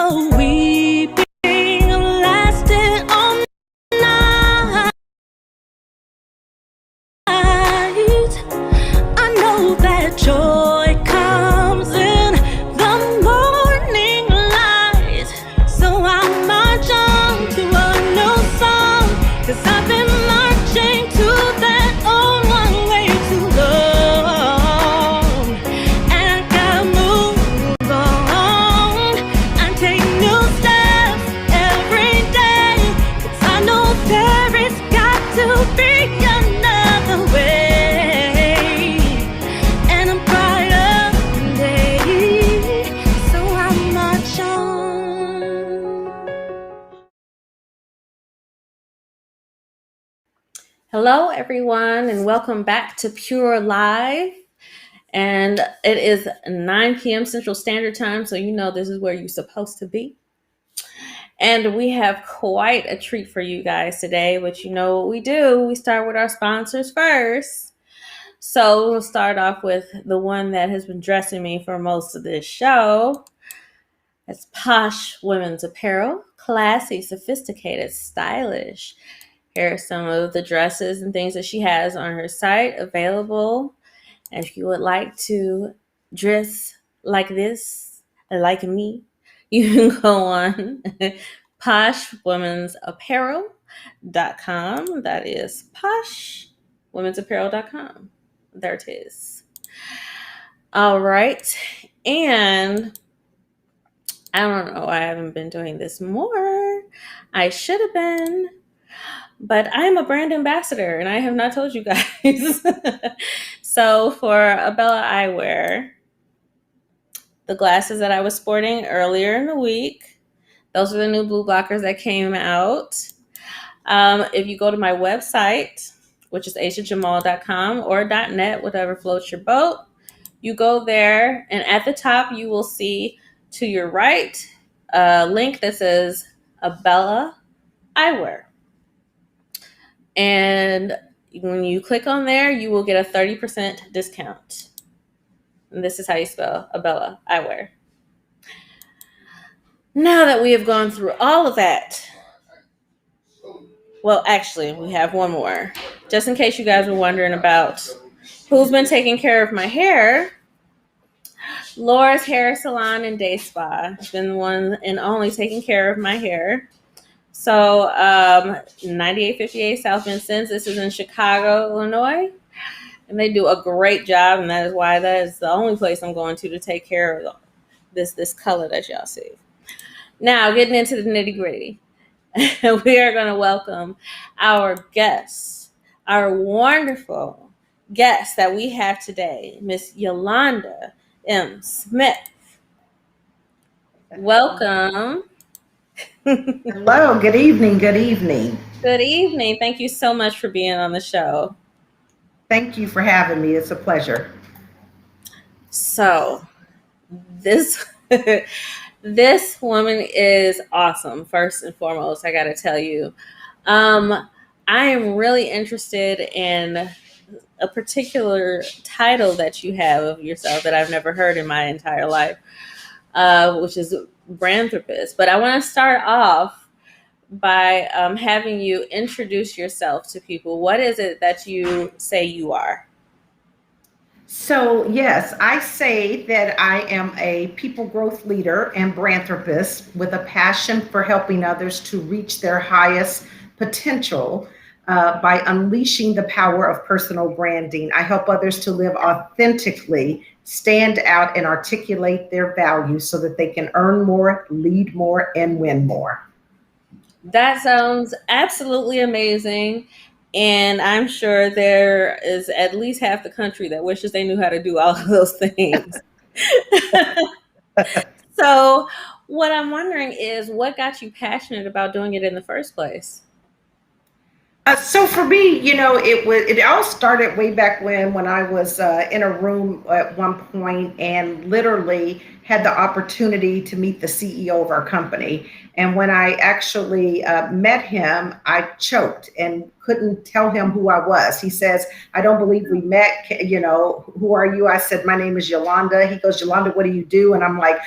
weeping lasted all night. I know that joy comes in the morning light. So I march on to a new song, 'cause I've been marching to that old one way too long. And I gotta move on and take new steps every day, 'cause I know there is got to be another way and a brighter day. So I march on. Hello, everyone, and welcome back to Pure Live. And it is 9 p.m. Central Standard Time, so you know this is where you're supposed to be. And we have quite a treat for you guys today, but you know what we do. We start with our sponsors first. So we'll start off with the one that has been dressing me for most of this show. It's Posh Women's Apparel. Classy, sophisticated, stylish. Here are some of the dresses and things that she has on her site available. And if you would like to dress like this, like me, you can go on poshwomen'sapparel.com. That is poshwomen'sapparel.com. There it is. All right. And I don't know, I haven't been doing this more. I should have been. But I'm a brand ambassador, and I have not told you guys. So for Abella Eyewear, the glasses that I was sporting earlier in the week, those are the new blue blockers that came out. If you go to my website, which is aishajamal.com or .net, whatever floats your boat, you go there, and at the top you will see to your right a link that says Abella Eyewear. And when you click on there, you will get a 30% discount. And this is how you spell Abella Eyewear. Now that we have gone through all of that, well, actually, we have one more. Just in case you guys were wondering about who's been taking care of my hair, Laura's Hair Salon and Day Spa has been the one and only taking care of my hair. So 9858 South Vincennes, this is in Chicago, Illinois. And they do a great job, and that is why that is the only place I'm going to take care of this color that y'all see. Now, getting into the nitty-gritty, we are going to welcome our guests, our wonderful guest that we have today, Miss Yolanda M. Smith. Welcome. Hello, good evening, good evening. Good evening. Thank you so much for being on the show. Thank you for having me. It's a pleasure. So, this this woman is awesome. First and foremost, I got to tell you, I am really interested in a particular title that you have of yourself that I've never heard in my entire life, which is Brandthrupist. But I want to start off by having you introduce yourself to people. What is it that you say you are? So, yes, I say that I am a people growth leader and Brandthrupist with a passion for helping others to reach their highest potential by unleashing the power of personal branding. I help others to live authentically, stand out, and articulate their values so that they can earn more, lead more, and win more. That sounds absolutely amazing. And I'm sure there is at least half the country that wishes they knew how to do all of those things. So, what I'm wondering is what got you passionate about doing it in the first place? So for me, it all started way back when I was in a room at one point and literally had the opportunity to meet the CEO of our company. And when I actually met him, I choked and couldn't tell him who I was. He says, "I don't believe we met. Who are you?" I said, "My name is Yolanda." He goes, "Yolanda, what do you do?" And I'm like,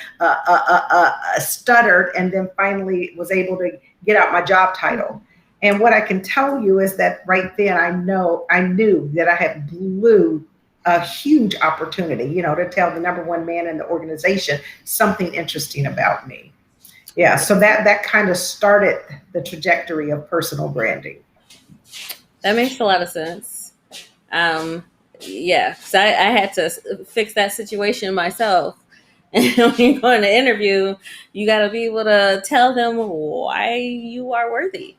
stuttered, and then finally was able to get out my job title. And what I can tell you is that right then I knew that I had blew a huge opportunity, to tell the number one man in the organization something interesting about me. Yeah, so that kind of started the trajectory of personal branding. That makes a lot of sense. Um, yeah, so I had to fix that situation myself. And when you go in an interview, you got to be able to tell them why you are worthy.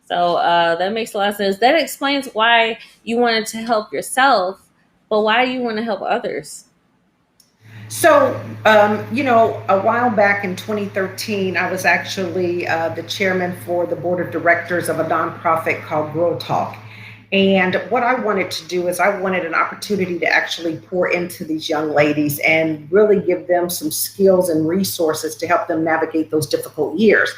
So that makes a lot of sense. That explains why you wanted to help yourself, but why you want to help others. So, a while back in 2013, I was actually the chairman for the board of directors of a nonprofit called Girl Talk. And what I wanted to do is I wanted an opportunity to actually pour into these young ladies and really give them some skills and resources to help them navigate those difficult years.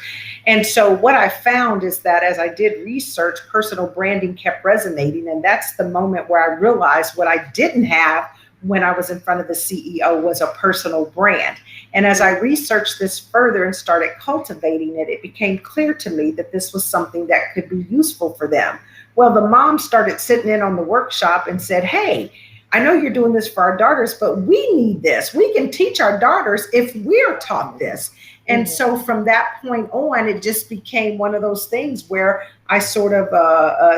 And so what I found is that as I did research, personal branding kept resonating. And that's the moment where I realized what I didn't have when I was in front of the CEO was a personal brand. And as I researched this further and started cultivating it, it became clear to me that this was something that could be useful for them. Well, the mom started sitting in on the workshop and said, "Hey, I know you're doing this for our daughters, but we need this. We can teach our daughters if we're taught this." And Mhm. so from that point on, it just became one of those things where I sort of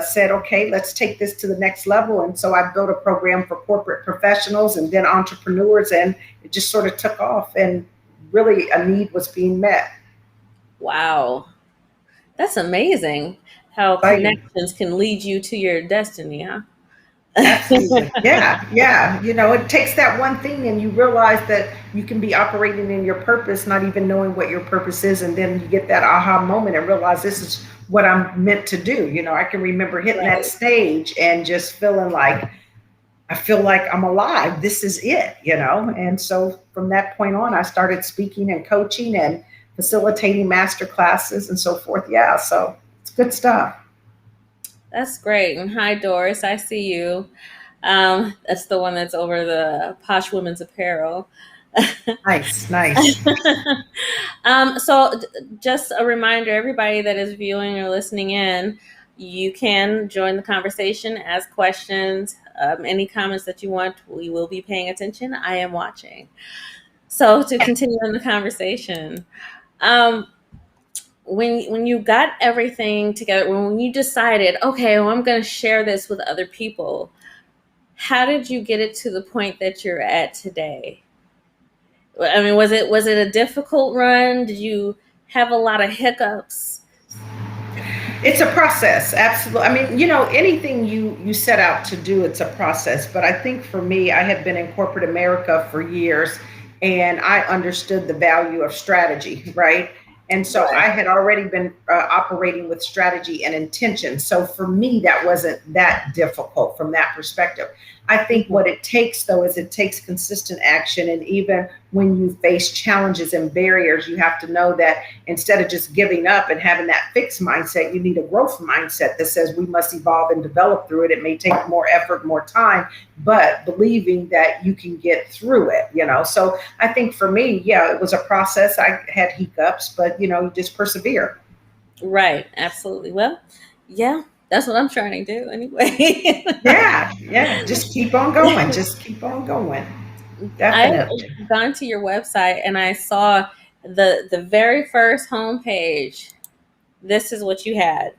said, "Okay, let's take this to the next level." And so I built a program for corporate professionals and then entrepreneurs, and it just sort of took off. And really, a need was being met. Wow, that's amazing how Exciting. connections can lead you to your destiny, huh? Absolutely. Yeah. Yeah. It takes that one thing and you realize that you can be operating in your purpose, not even knowing what your purpose is. And then you get that aha moment and realize this is what I'm meant to do. I can remember hitting that Right. stage and just feeling like I feel like I'm alive. This is it. And so from that point on, I started speaking and coaching and facilitating master classes and so forth. Yeah. So it's good stuff. That's great. And hi, Doris. I see you. That's the one that's over the Posh Women's Apparel. Nice. Nice. So, just a reminder, everybody that is viewing or listening in, you can join the conversation, ask questions, any comments that you want. We will be paying attention. I am watching. So, to continue in the conversation, um, when you got everything together, when you decided, okay, well, I'm going to share this with other people, how did you get it to the point that you're at today? I mean, was it a difficult run? Did you have a lot of hiccups? It's a process, absolutely. I mean, anything you set out to do, it's a process. But I think for me, I had been in corporate America for years, and I understood the value of strategy, right? And so Right. I had already been operating with strategy and intention. So for me, that wasn't that difficult from that perspective. I think Mhm. what it takes, though, is it takes consistent action. And even when you face challenges and barriers, you have to know that instead of just giving up and having that fixed mindset, you need a growth mindset that says we must evolve and develop through it. It may take more effort, more time, but believing that you can get through it. So I think for me, yeah, it was a process. I had hiccups, but you just persevere. Right. Absolutely. Well, yeah, that's what I'm trying to do anyway. Yeah, yeah. Just keep on going. Just keep on going. I've Definitely. gone to your website and I saw the very first homepage. This is what you had: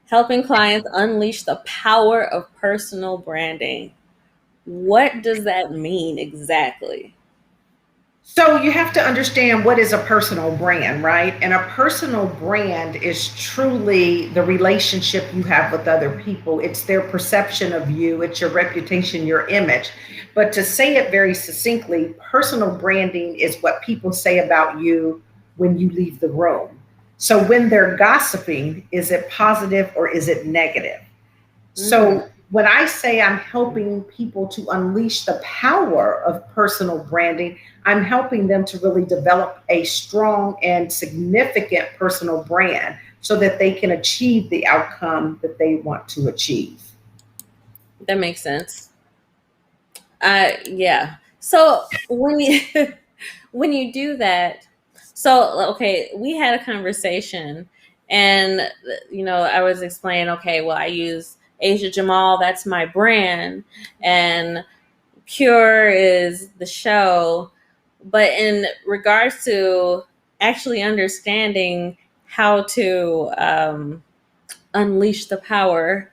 helping clients unleash the power of personal branding. What does that mean exactly? So you have to understand what is a personal brand, right? And a personal brand is truly the relationship you have with other people. It's their perception of you, it's your reputation, your image. But to say it very succinctly, personal branding is what people say about you when you leave the room. So when they're gossiping, is it positive or is it negative? Mm, So when I say I'm helping people to unleash the power of personal branding, I'm helping them to really develop a strong and significant personal brand so that they can achieve the outcome that they want to achieve. that makes sense. Yeah. So when you when you do that, so okay, we had a conversation, and I was explaining, okay, well, I use Asia Jamal, that's my brand, and Pure is the show. But in regards to actually understanding how to unleash the power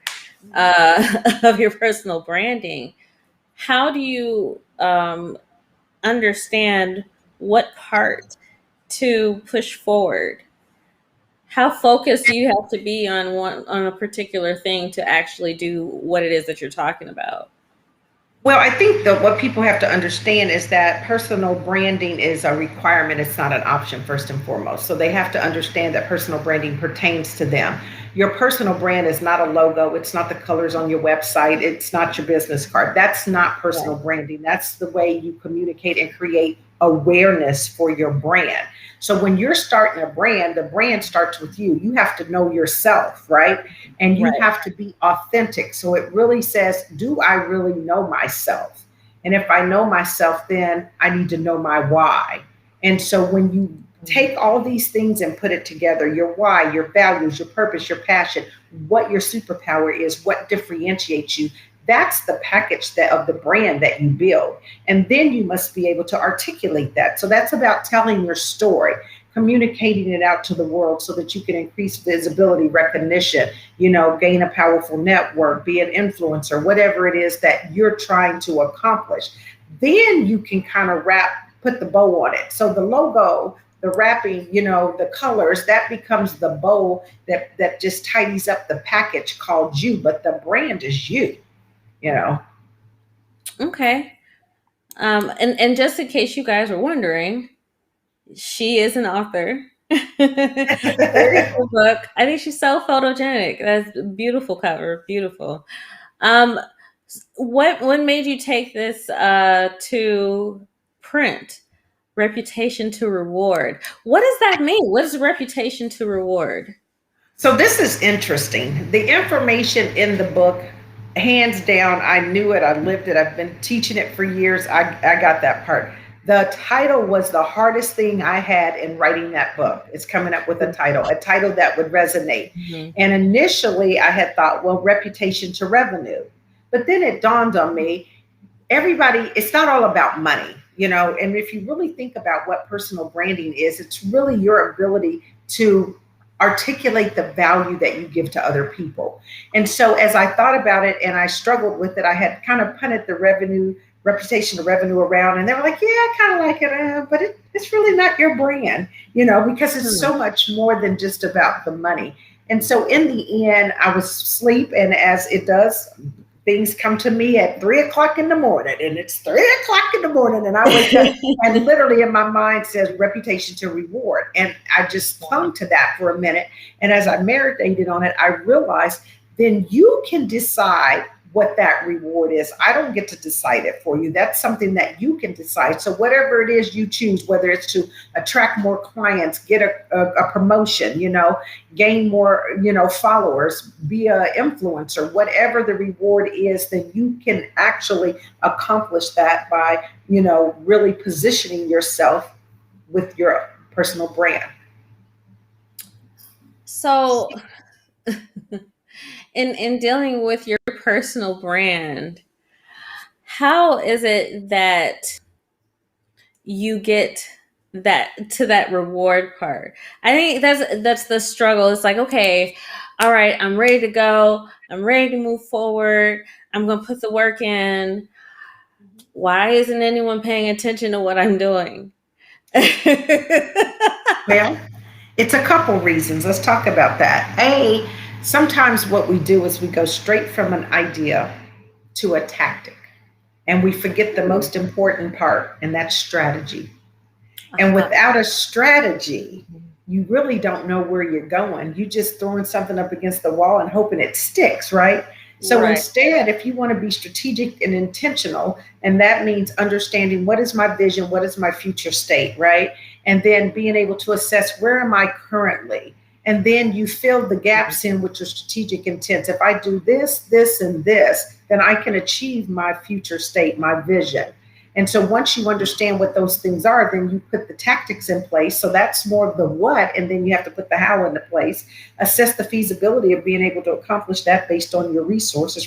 of your personal branding, how do you understand what part to push forward? How focused do you have to be on a particular thing to actually do what it is that you're talking about? Well, I think that what people have to understand is that personal branding is a requirement. It's not an option, first and foremost. So they have to understand that personal branding pertains to them. Your personal brand is not a logo. It's not the colors on your website. It's not your business card. That's not personal Right. branding. That's the way you communicate and create awareness for your brand. So when you're starting a brand, the brand starts with you. You have to know yourself, right? And you Right. have to be authentic. So it really says, do I really know myself? And if I know myself, then I need to know my why. And so when you take all these things and put it together, your why, your values, your purpose, your passion, what your superpower is, what differentiates you, that's the package that of the brand that you build. And then you must be able to articulate that. So that's about telling your story, communicating it out to the world so that you can increase visibility, recognition, gain a powerful network, be an influencer, whatever it is that you're trying to accomplish. Then you can kind of put the bow on it. So the logo, the wrapping, the colors, that becomes the bow that just tidies up the package called you, but the brand is you, you know. Okay. And just in case you guys were wondering, she is an author. Very cool book. I think she's so photogenic. That's a beautiful cover. Beautiful. Um, what made you take this to print? Reputation to reward. What does that mean? What is reputation to reward? So this is interesting. The information in the book, hands down, I knew it, I lived it, I've been teaching it for years. I got that part. The title was the hardest thing I had in writing that book. It's coming up with a title that would resonate. Mhm. And initially I had thought, well, reputation to revenue. But then it dawned on me, everybody, it's not all about money, and if you really think about what personal branding is, it's really your ability to articulate the value that you give to other people. And so as I thought about it and I struggled with it, I had kind of punted the reputation to revenue around, and they were like, yeah, I kind of like it, but it's really not your brand, because it's Hmm. so much more than just about the money. And so in the end, I was asleep, and as it does, things come to me at 3 o'clock in the morning, and it's 3 o'clock in the morning, and I wake up, and literally in my mind says reputation to reward. And I just clung to that for a minute. And as I marinated on it, I realized then you can decide what that reward is. I don't get to decide it for you. That's something that you can decide. So whatever it is you choose, whether it's to attract more clients, get a promotion, gain more, followers, be an influencer, whatever the reward is, then you can actually accomplish that by, really positioning yourself with your personal brand. So, in dealing with your personal brand, how is it that you get that reward part? I think that's the struggle. It's like, okay, all right, I'm ready to go. I'm ready to move forward. I'm going to put the work in. Why isn't anyone paying attention to what I'm doing? Well, it's a couple reasons. Let's talk about that. Sometimes what we do is we go straight from an idea to a tactic, and we forget the most important part, and that's strategy. And Uh-huh. without a strategy, you really don't know where you're going. You just throwing something up against the wall and hoping it sticks, right? So Right. instead, if you want to be strategic and intentional, and that means understanding what is my vision, what is my future state, right? And then being able to assess where am I currently? And then you fill the gaps in with your strategic intents. If I do this, this, and this, then I can achieve my future state, my vision. And so once you understand what those things are, then you put the tactics in place. So that's more of the what, and then you have to put the how into place. Assess the feasibility of being able to accomplish that based on your resources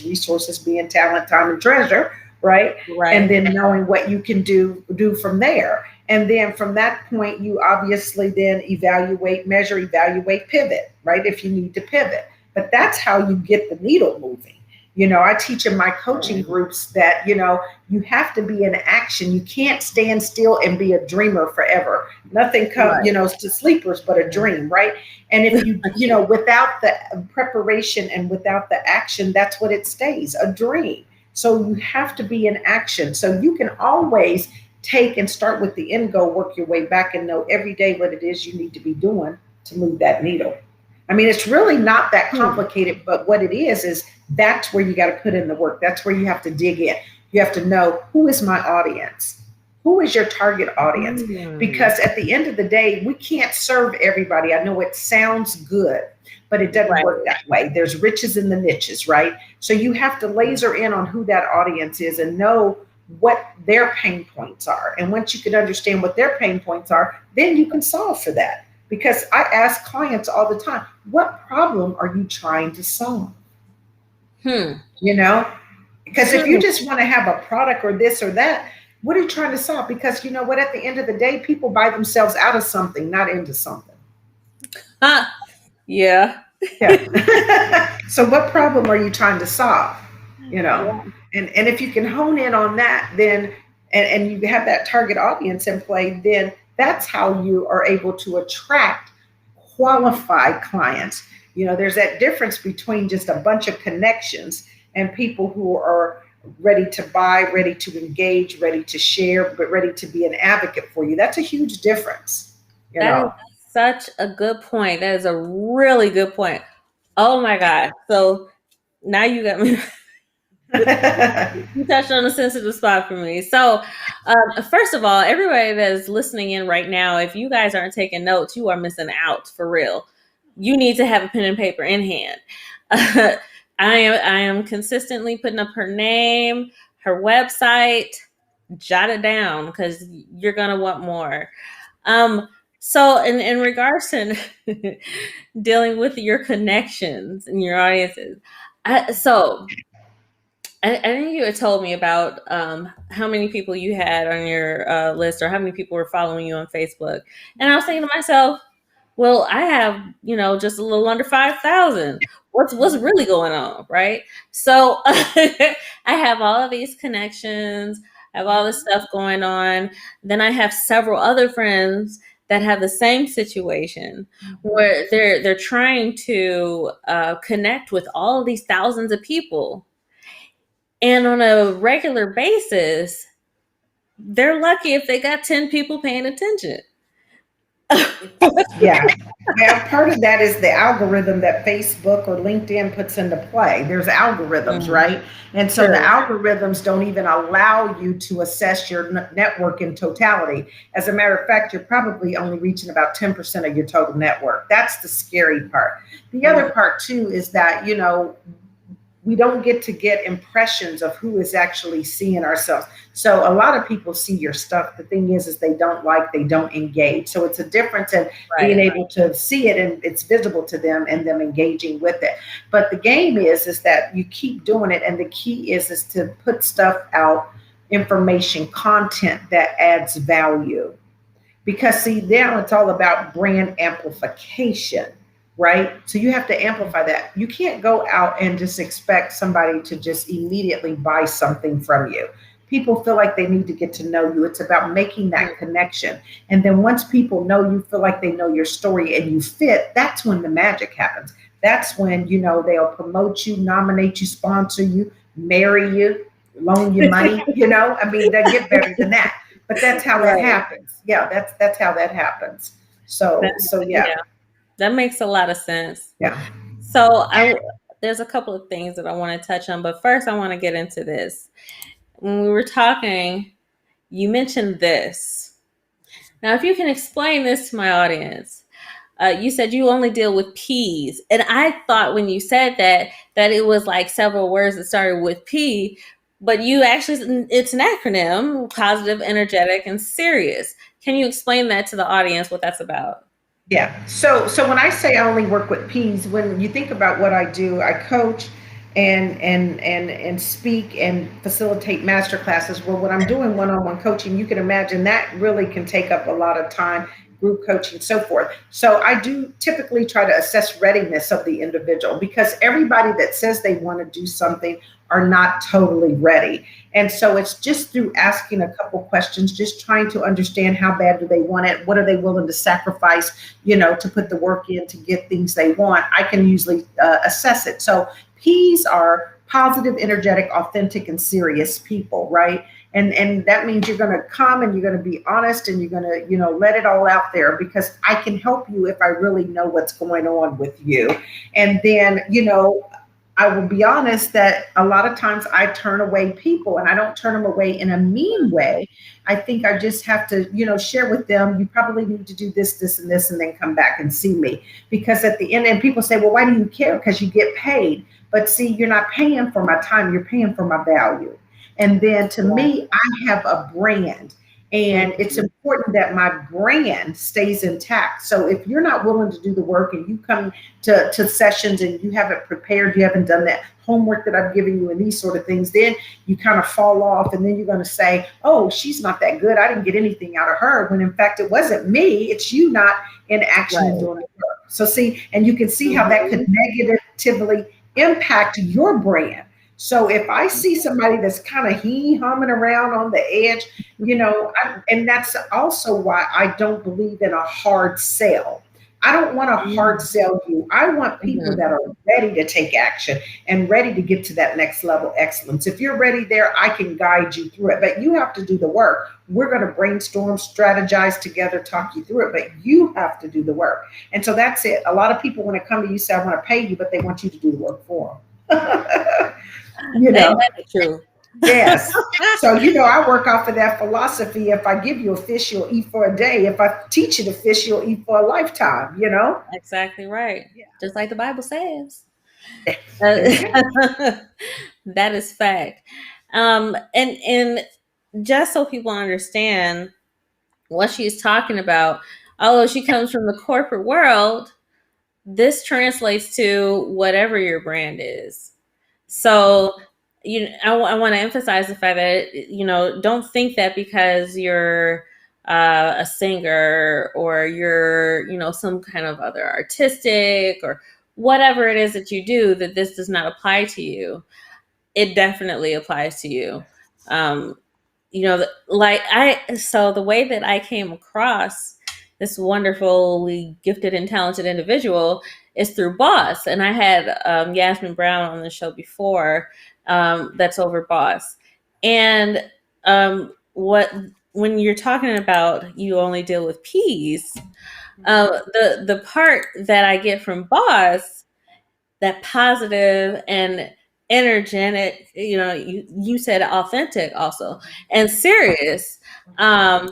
being talent, time, and treasure, right? And Right. then knowing what you can do from there. And then from that point, you obviously then evaluate, measure, evaluate, pivot, right? If you need to pivot. But that's how you get the needle moving. I teach in my coaching groups that, you have to be in action. You can't stand still and be a dreamer forever. Nothing comes, Right. to sleepers but a dream, right? And if without the preparation and without the action, that's what it stays, a dream. So you have to be in action. So you can always take and start with the end goal, work your way back, and know every day what it is you need to be doing to move that needle. I mean, it's really not that Hmm. complicated, but what it is that's where you got to put in the work. That's where you have to dig in. You have to know, who is my audience? Who is your target audience? Mm. Because at the end of the day, we can't serve everybody. I know it sounds good, but it doesn't Right. work that way. There's riches in the niches, right? So you have to laser in on who that audience is and know what their pain points are. And once you can understand what their pain points are, then you can solve for that. Because I ask clients all the time, what problem are you trying to solve? Hmm. You know, because if you Hmm. just want to have a product or this or that, what are you trying to solve? Because you know what, at the end of the day, people buy themselves out of something, not into something. Huh. Yeah. Yeah. So what problem are you trying to solve? You know, Yeah. and if you can hone in on that, then and you have that target audience in play, then that's how you are able to attract qualified clients. There's that difference between just a bunch of connections and people who are ready to buy, ready to engage, ready to share, but ready to be an advocate for you. That's a huge difference, you That is know. such a good point. That is a really good point. Oh my God. So now you got me. You touched on a sensitive spot for me. So, first of all, everybody that is listening in right now, if you guys aren't taking notes, you are missing out for real. You need to have a pen and paper in hand. I am consistently putting up her name, her website. Jot it down because you're gonna want more. So in regards to dealing with your connections and your audiences, I think you had told me about how many people you had on your list or how many people were following you on Facebook. And I was thinking to myself, well, I have, just a little under 5,000. What's really going on, right? So I have all of these connections, I have all this stuff going on. Then I have several other friends that have the same situation where they're trying to connect with all of these thousands of people, and on a regular basis, they're lucky if they got 10 people paying attention. Yeah. Well, part of that is the algorithm that Facebook or LinkedIn puts into play. There's algorithms, Mm, right? And so the true. algorithms don't even allow you to assess your network in totality. As a matter of fact, you're probably only reaching about 10% of your total network. That's the scary part. The Mm, other part, too, is that, we don't get impressions of who is actually seeing ourselves. So a lot of people see your stuff. The thing is they don't like, they don't engage. So it's a difference in being right. able to see it and it's visible to them and them engaging with it. But the game is that you keep doing it, and the key is to put stuff out, information, content that adds value. Because see, now it's all about brand amplification, right? So you have to amplify that. You can't go out and just expect somebody to just immediately buy something from you. People feel like they need to get to know you. It's about making that connection. And then once people know you, feel like they know your story and you fit, that's when the magic happens. That's when, they'll promote you, nominate you, sponsor you, marry you, loan you money. I mean, they get better than that, but that's how that Right. happens. Yeah, that's how that happens. So, That, yeah, yeah, that makes a lot of sense. yeah, So there's a couple of things that I want to touch on, but first I want to get into this. When we were talking, you mentioned this. Now, if you can explain this to my audience, you said you only deal with P's, and I thought when you said that it was like several words that started with P, but you actually it's an acronym: positive, energetic, and serious. Can you explain that to the audience what that's about? yeah. So when I say I only work with P's, when you think about what I do, I coach and speak and facilitate master classes. Well, what I'm doing one-on-one coaching, you can imagine that really can take up a lot of time, group coaching, so forth. So I do typically try to assess readiness of the individual, because everybody that says they want to do something are not totally ready. And so it's just through asking a couple questions, just trying to understand how bad do they want it, what are they willing to sacrifice, to put the work in to get things they want. I can usually assess it. So P's are positive, energetic, authentic, and serious people, right? And that means you're going to come and you're going to be honest and you're going to, let it all out there, because I can help you if I really know what's going on with you. And then, I will be honest that a lot of times I turn away people, and I don't turn them away in a mean way. I think I just have to, share with them, you probably need to do this, this, and this, and then come back and see me. Because at the end, and people say, well, why do you care? Because you get paid. But see, you're not paying for my time, you're paying for my value. And then to Right. me, I have a brand. And it's Mhm. important that my brand stays intact. So if you're not willing to do the work and you come to sessions and you haven't prepared, you haven't done that homework that I've given you and these sort of things, then you kind of fall off, and then you're going to say, oh, she's not that good, I didn't get anything out of her, when in fact it wasn't me, it's you not in action and Right. doing the work. So see, and you can see how that could Mhm. negatively impact your brand. So if I see somebody that's kind of humming around on the edge, and that's also why I don't believe in a hard sell. I don't want to hard Mhm. sell you. I want people that Mhm. are ready to take action and ready to get to that next level excellence. If you're ready there, I can guide you through it, but you have to do the work. We're going to brainstorm, strategize together, talk you through it, but you have to do the work. And so that's it. A lot of people, when it come to you, say, I want to pay you, but they want you to do the work for them. you Ain't know, that true? Yes. So, I work off of that philosophy. If I give you a fish, you'll eat for a day. If I teach you to fish, you'll eat for a lifetime. Exactly right. Yeah. Just like the Bible says. There you go. That is fact. And just so people understand what she's talking about, although she comes from the corporate world, this translates to whatever your brand is. So, I want to emphasize the fact that, don't think that because you're a singer or you're, some kind of other artistic or whatever it is that you do, that this does not apply to you. It definitely applies to you. Um, so the way that I came across this wonderfully gifted and talented individual is through Boss. And I had Yasmin Brown on the show before, that's over Boss. And what when you're talking about you only deal with P's, the part that I get from Boss, that positive and energetic, you said authentic also, and serious. um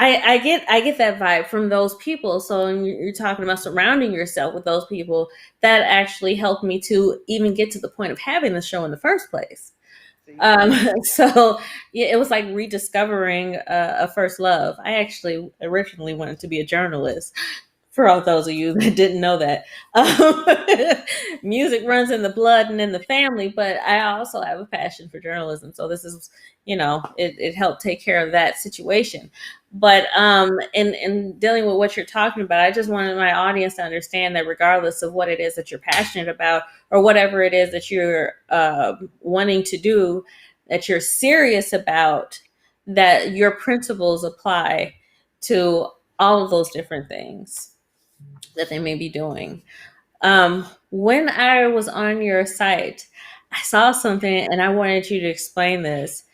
I get that vibe from those people. So when you're talking about surrounding yourself with those people, that actually helped me to even get to the point of having the show in the first place. See? um so yeah, it was like rediscovering a first love. I actually originally wanted to be a journalist, for all those of you that didn't know that. Music runs in the blood and in the family, but I also have a passion for journalism. So this is, it helped take care of that situation. But in dealing with what you're talking about, I just wanted my audience to understand that regardless of what it is that you're passionate about or whatever it is that you're wanting to do, that you're serious about, that your principles apply to all of those different things that they may be doing. When I was on your site, I saw something and I wanted you to explain this.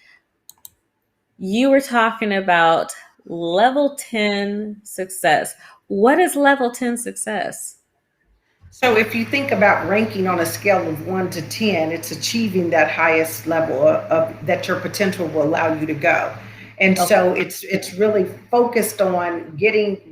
You were talking about Level 10 success. What is level 10 success? So if you think about ranking on a scale of 1 to 10, it's achieving that highest level that your potential will allow you to go. And Okay. so it's really focused on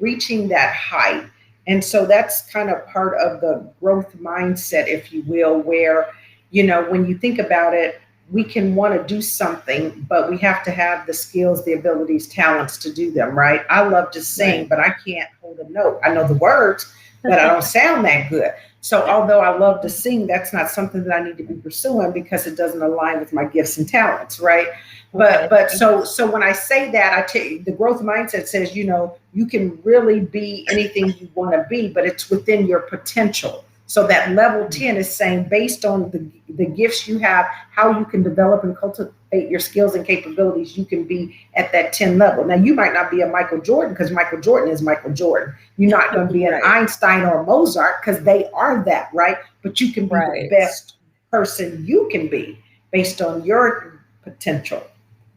reaching that height. And so that's kind of part of the growth mindset, if you will, where, when you think about it, we can want to do something, but we have to have the skills, the abilities, talents to do them, right? I love to sing, Right. but I can't hold a note. I know the words, but I don't sound that good. So although I love to sing, that's not something that I need to be pursuing because it doesn't align with my gifts and talents, right? Okay. But so when I say that, I tell you the growth mindset says, you can really be anything you want to be, but it's within your potential. So that level 10 is saying based on the gifts you have, how you can develop and cultivate your skills and capabilities, you can be at that 10 level. Now you might not be a Michael Jordan because Michael Jordan is Michael Jordan. You're not going to be an Right. Einstein or a Mozart because they are that, right? But you can be the Right. best person you can be based on your potential.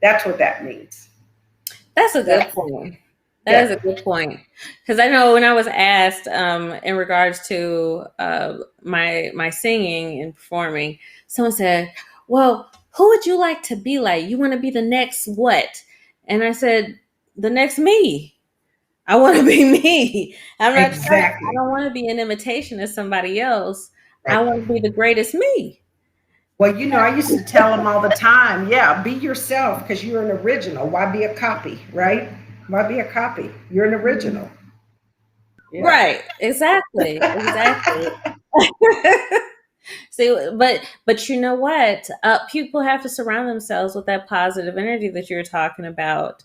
That's what that means. That's a good That, point. That is yeah, a good point. Because I know when I was asked in regards to my singing and performing, someone said, "Well, who would you like to be like? You want to be the next what?" And I said, "The next me. I want to be me. I'm not trying. I exactly. don't want to be an imitation of somebody else. I Right. want to be the greatest me." Well, I used to tell them all the time, yeah, be yourself because you're an original. Why be a copy, right? Why be a copy? You're an original. Yeah. Right. Exactly. Exactly. See, but you know what? People have to surround themselves with that positive energy that you're talking about.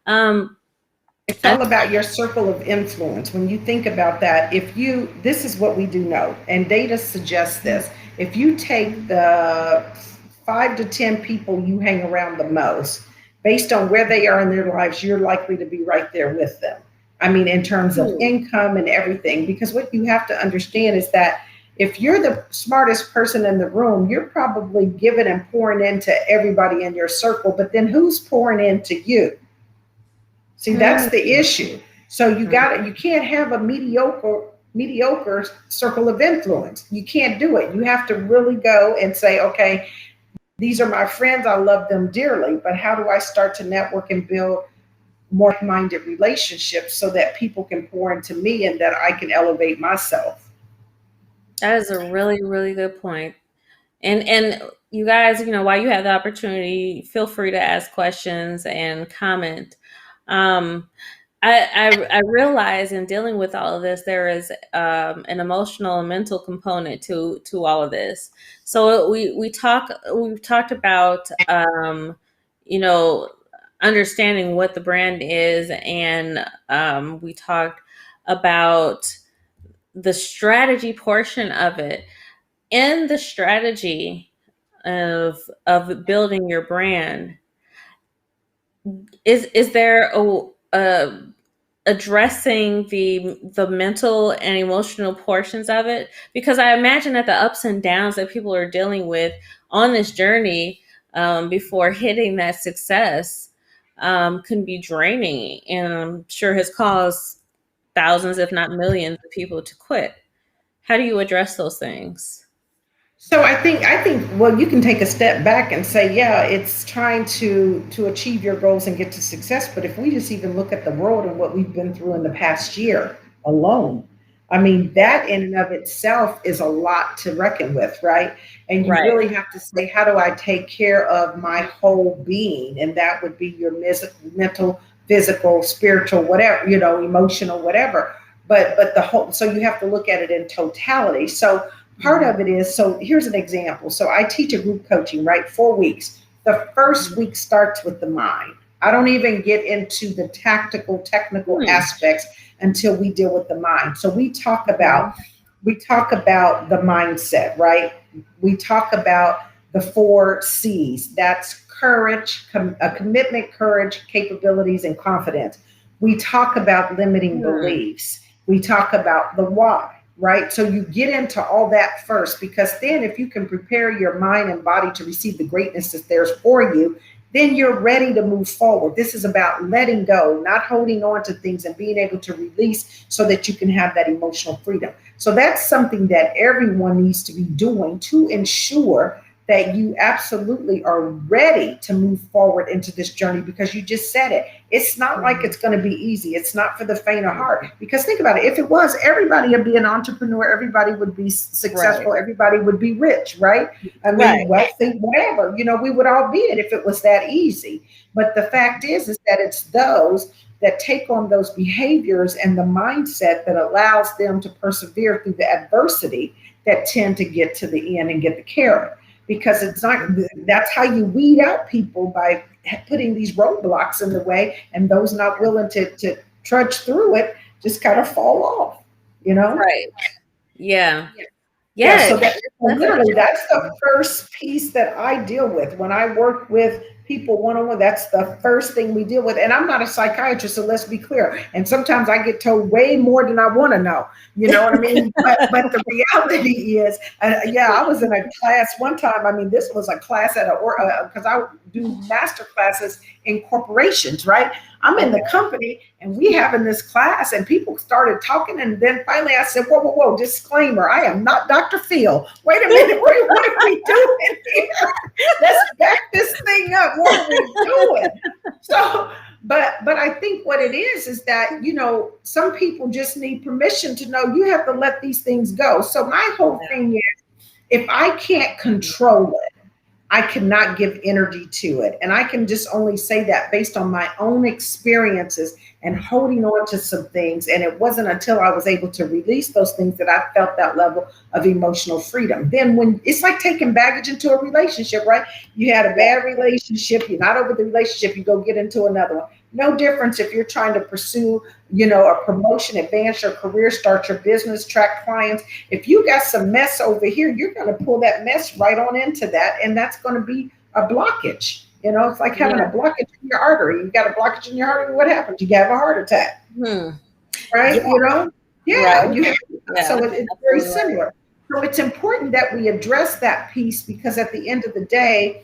Um, It's I, all about your circle of influence. When you think about that, this is what we do know, and data suggests this. If you take the 5 to 10 people you hang around the most, based on where they are in their lives, you're likely to be right there with them. I mean, in terms of income and everything, because what you have to understand is that if you're the smartest person in the room, you're probably giving and pouring into everybody in your circle, but then who's pouring into you? See, that's the issue. So you can't have a mediocre circle of influence. You can't do it. You have to really go and say, okay, these are my friends. I love them dearly, but how do I start to network and build more minded relationships so that people can pour into me and that I can elevate myself? that is a really, really good point. And you guys, while you have the opportunity, feel free to ask questions and comment. Um, I realize in dealing with all of this, there is an emotional and mental component to all of this. So we've talked about you know understanding what the brand is, and we talked about the strategy portion of it. In the strategy of building your brand, is there a addressing the mental and emotional portions of it, because I imagine that the ups and downs that people are dealing with on this journey before hitting that success can be draining, and I'm sure has caused thousands if not millions of people to quit. How do you address those things? So I think well, you can take a step back and say, yeah, it's trying to achieve your goals and get to success. But if we just even look at the world and what we've been through in the past year alone, I mean, that in and of itself is a lot to reckon with, right? And you Right. really have to say, how do I take care of my whole being? And that would be your mental, physical, spiritual, whatever, emotional, whatever. But the whole, so you have to look at it in totality. So part Mhm. of it is, so here's an example. So I teach a group coaching, right? 4 weeks. The first week starts with the mind. I don't even get into the tactical, technical Hmm. aspects until we deal with the mind. So Okay. we talk about the mindset, right? We talk about the 4 C's. That's courage, a commitment, courage, capabilities, and confidence. We talk about limiting Hmm. beliefs. We talk about the why, right? So you get into all that first, because then if you can prepare your mind and body to receive the greatness that's there's for you, then you're ready to move forward. This is about letting go, not holding on to things, and being able to release so that you can have that emotional freedom. So that's something that everyone needs to be doing to ensure that you absolutely are ready to move forward into this journey, because you just said it. It's not like Mhm. it's going to be easy. It's not for the faint of heart. Because think about it. If it was, everybody would be an entrepreneur. Everybody would be Right. successful. Everybody would be rich, right? I mean, Right. wealthy, whatever. We would all be it if it was that easy. But the fact is that it's those that take on those behaviors and the mindset that allows them to persevere through the adversity that tend to get to the end and get the carrot. Because it's not, that's how you weed out people, by putting these roadblocks in the way, and those not willing to trudge through it just kind of fall off, you know? Right. Yeah. Yeah, Yeah. so that, It's so definitely literally, that's the challenging. first piece that I deal with when I work with people one on one. That's the first thing we deal with. And I'm not a psychiatrist, so let's be clear. And sometimes I get told way more than I want to know. You know what I mean? But the reality is, yeah, I was in a class one time. I mean, this was a class at a, or because I do master classes in corporations, right? I'm in the Okay. company and we having this class, and people started talking, and then finally I said, whoa, whoa, whoa, disclaimer, I am not Dr. Phil. Wait a minute, wait, what are we doing here? Let's back this thing up. What are we doing? So, but I think what it is that, some people just need permission to know you have to let these things go. So my whole thing is, if I can't control it, I cannot give energy to it. And I can just only say that based on my own experiences and holding on to some things. And it wasn't until I was able to release those things that I felt that level of emotional freedom. Then, when it's like taking baggage into a relationship, right? You had a Yeah. bad relationship, you're not over the relationship, you go get into another one. No difference if you're trying to pursue, a promotion, advance your career, start your business, track clients. If you got some mess over here, you're going to pull that mess right on into that, and that's going to be a blockage. It's like having a Yeah. blockage in your artery. You got a blockage in your artery, what happens? You have a heart attack, Hmm. right? Yeah. Yeah, Right. you have, Yeah. so it's very Absolutely right. similar. So it's important that we address that piece, because at the end of the day,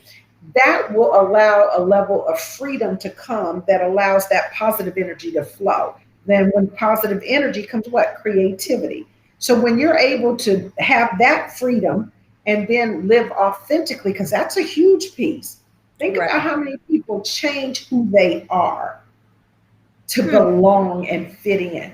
that will allow a level of freedom to come that allows that positive energy to flow. Then, when positive energy comes, what? Creativity. So, when you're able to have that freedom and then live authentically, because that's a huge piece. Think about Right. how many people change who they are to Hmm. belong and fit in.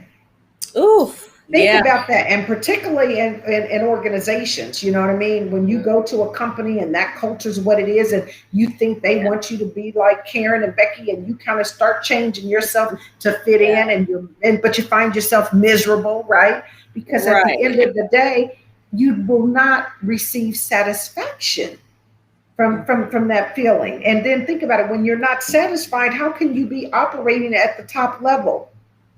Oof. Think Yeah. about that, and particularly in organizations, you know what I mean? When you go to a company and that culture is what it is, and you think they Yeah. want you to be like Karen and Becky, and you kind of start changing yourself to fit Yeah. in, but you find yourself miserable, right? Because at the Right. end of the day, you will not receive satisfaction from that feeling. And then think about it, when you're not satisfied, how can you be operating at the top level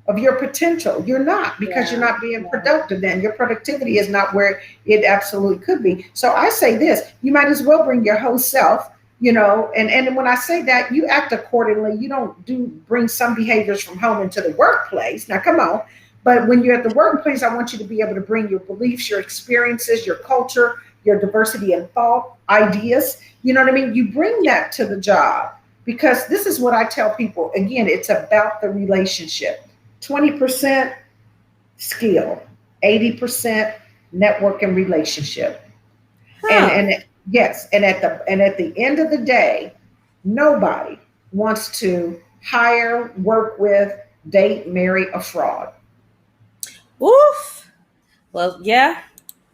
of your potential? You're not, because you're Yeah. not being Yeah. productive. Then your productivity is not where it absolutely could be. So I say this, you might as well bring your whole self, and when I say that, you act accordingly. You don't do bring some behaviors from home into the workplace. Now come on. But when you're at the workplace, I want you to be able to bring your beliefs, your experiences, your culture, your diversity in thought, ideas. You know what I mean? You bring that to the job, because this is what I tell people. Again, it's about the relationship. 20% skill, 80% network and relationship. And Huh. and yes, and at the end of the day, nobody wants to hire, work with, date, marry a fraud. Oof. Well, yeah.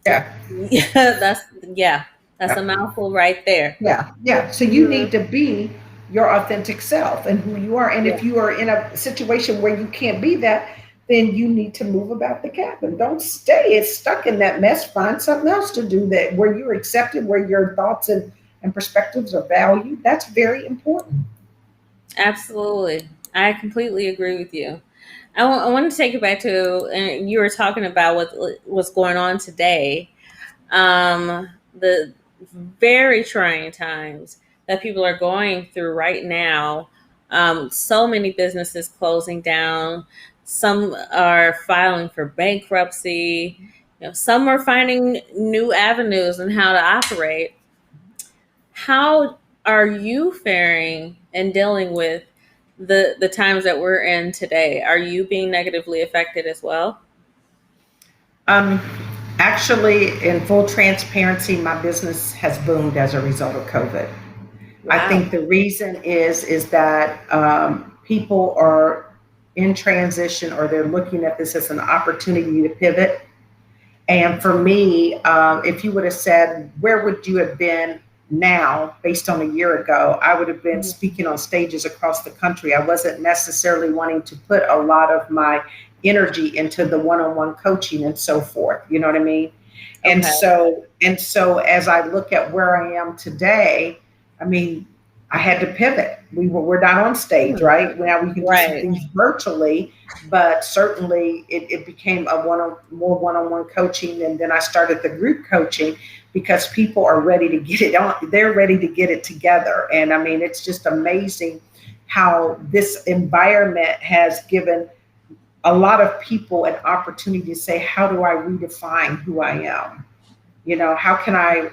Yeah. Yeah. Yeah. That's a Yeah. mouthful right there. Yeah, yeah. So you Hmm. need to be your authentic self and who you are. And Yeah. if you are in a situation where you can't be that, then you need to move about the cabin. Don't stay stuck in that mess. Find something else to do, that where you're accepted, where your thoughts and perspectives are valued. That's very important. Absolutely. I completely agree with you. I want to take it back to, and you were talking about what's going on today. The very trying times that people are going through right now. So many businesses closing down. Some are filing for bankruptcy. Some are finding new avenues in how to operate. How? are you faring and dealing with the times that we're in today? Are you being negatively affected as well? Um, Actually, in full transparency, my business has boomed as a result of COVID. I Wow. think the reason is that people are in transition, or they're looking at this as an opportunity to pivot. And for me, if you would have said, where would you have been now based on a year ago, I would have been Mhm. speaking on stages across the country. I wasn't necessarily wanting to put a lot of my energy into the one-on-one coaching and so forth. You know what I mean? And Okay. so as I look at where I am today, I mean, I had to pivot. We're not on stage, Hmm. right? Now we can do some Right. things virtually, but certainly it became a more one-on-one coaching, and then I started the group coaching because people are ready to get it on. They're ready to get it together, and I mean, it's just amazing how this environment has given a lot of people an opportunity to say, how do I redefine who I am? How can I,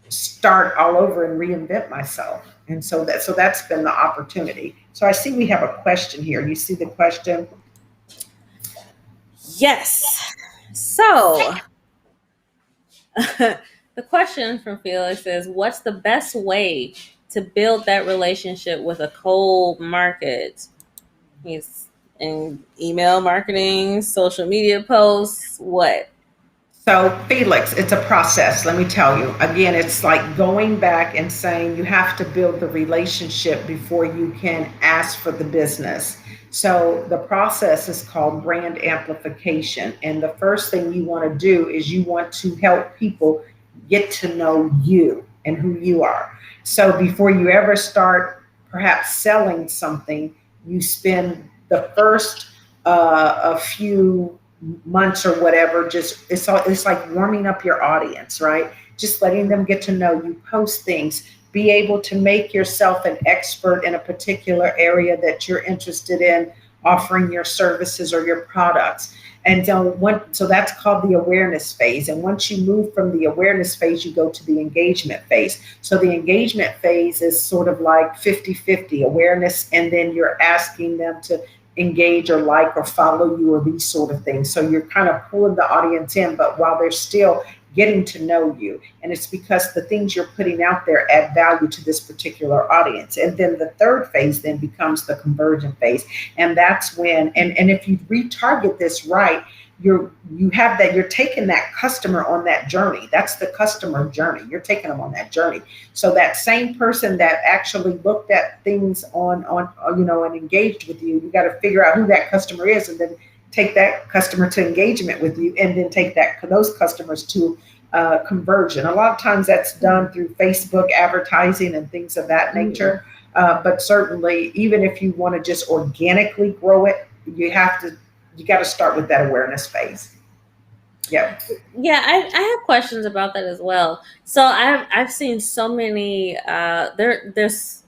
start all over and reinvent myself? And so that's been the opportunity. So I see we have a question here. You see the question? Yes. So, the question from Felix is, what's the best way to build that relationship with a cold market? He's in email marketing, social media posts, what? So, Felix, it's a process. Let me tell you. Again, it's like going back and saying you have to build the relationship before you can ask for the business. So, the process is called brand amplification. And the first thing you want to do is you want to help people get to know you and who you are. So, before you ever start perhaps selling something, you spend the first a few months or whatever, just it's like warming up your audience, right? Just letting them get to know you, post things, be able to make yourself an expert in a particular area that you're interested in offering your services or your products. And so that's called the awareness phase. And once you move from the awareness phase, you go to the engagement phase. So the engagement phase is sort of like 50-50 awareness, and then you're asking them to engage or like or follow you or these sort of things. So you're kind of pulling the audience in, but while they're still getting to know you. And it's because the things you're putting out there add value to this particular audience. And then the third phase then becomes the conversion phase. And that's when, and if you retarget this right, you have that, you're taking that customer on that journey. That's the customer journey. You're taking them on that journey. So that same person that actually looked at things on and engaged with you, you got to figure out who that customer is, and then take that customer to engagement with you, and then take those customers to conversion. A lot of times that's done through Facebook advertising and things of that Mm. nature. But certainly, even if you want to just organically grow it, you got to start with that awareness phase. Yep. Yeah, I have questions about that as well. So I've seen so many there's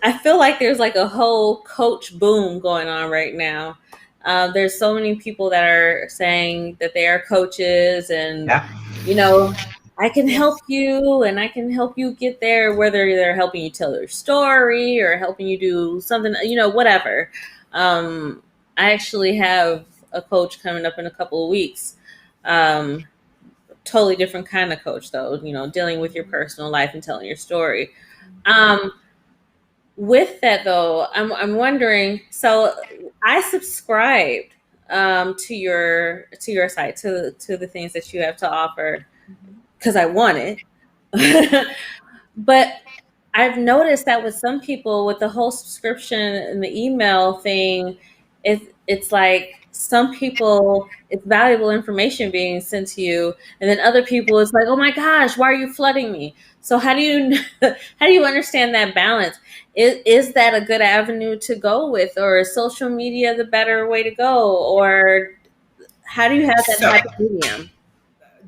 I feel like there's like a whole coach boom going on right now. There's so many people that are saying that they are coaches, and Yeah. you know, I can help you and I can help you get there, whether they're helping you tell your story or helping you do something, whatever. Um, I actually have a coach coming up in a couple of weeks. Um, Totally different kind of coach though, dealing with your personal life and telling your story. Um, with that though, I'm wondering. So I subscribed to your site, to the things that you have to offer because I want it. But I've noticed that with some people, with the whole subscription and the email thing, it's like some people, it's valuable information being sent to you, and then other people, it's like, oh my gosh, why are you flooding me? So how do you how do you understand that balance? Is that a good avenue to go with, or is social media the better way to go, or how do you have that So happy medium?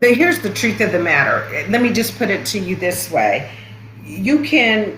here's the truth of the matter. Let me just put it to you this way. You can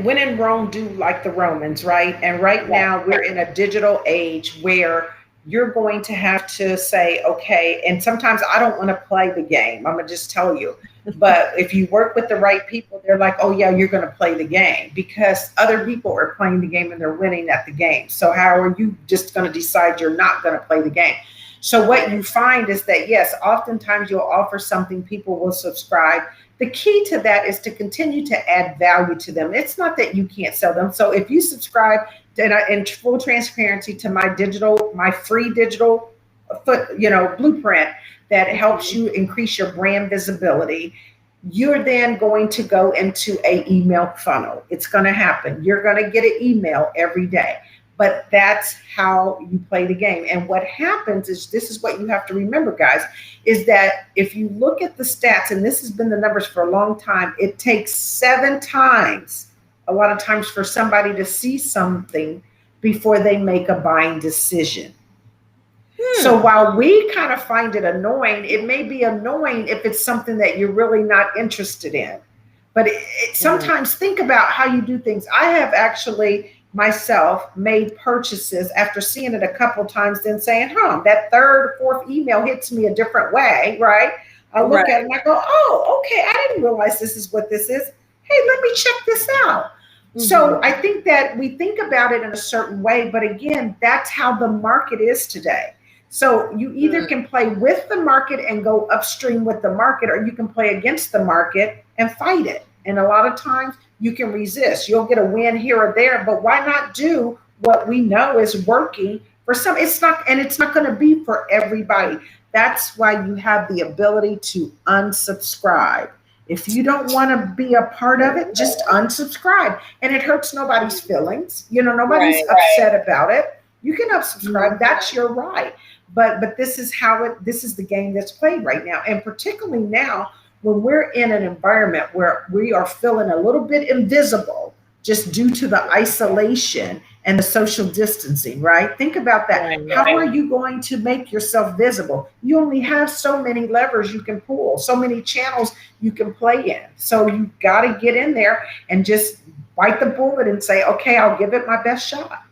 when in Rome do like the Romans, right? And right Right. now we're in a digital age where you're going to have to say, okay, and sometimes I don't want to play the game. I'm gonna just tell you. But if you work with the right people, they're like, oh, yeah, you're going to play the game because other people are playing the game and they're winning at the game. So, how are you just going to decide you're not going to play the game? So, what you find is that, yes, oftentimes you'll offer something, people will subscribe. The key to that is to continue to add value to them. It's not that you can't sell them. So, if you subscribe in full transparency to my free digital blueprint that helps you increase your brand visibility, you're then going to go into a email funnel. It's going to happen. You're going to get an email every day. But that's how you play the game. And what happens is, this is what you have to remember, guys, is that if you look at the stats, and this has been the numbers for a long time, it takes 7 times, a lot of times, for somebody to see something before they make a buying decision. So while we kind of find it annoying, it may be annoying if it's something that you're really not interested in. But sometimes think about how you do things. I have actually myself made purchases after seeing it a couple times, then saying, that third, fourth email hits me a different way, right? I look at it Right. and I go, oh, okay, I didn't realize this is what this is. Hey, let me check this out. Hmm. So I think that we think about it in a certain way, but again, that's how the market is today. So you either can play with the market and go upstream with the market, or you can play against the market and fight it. And a lot of times you can resist. You'll get a win here or there, but why not do what we know is working for some? It's not going to be for everybody. That's why you have the ability to unsubscribe. If you don't want to be a part of it, just unsubscribe. And it hurts nobody's feelings. Nobody's Right. upset about it. You can Mhm. unsubscribe. That's your right. But this is the game that's played right now. And particularly now, when we're in an environment where we are feeling a little bit invisible just due to the isolation and the social distancing, right? Think about that. Right. How are you going to make yourself visible? You only have so many levers you can pull, so many channels you can play in. So you got to get in there and just bite the bullet and say, okay, I'll give it my best shot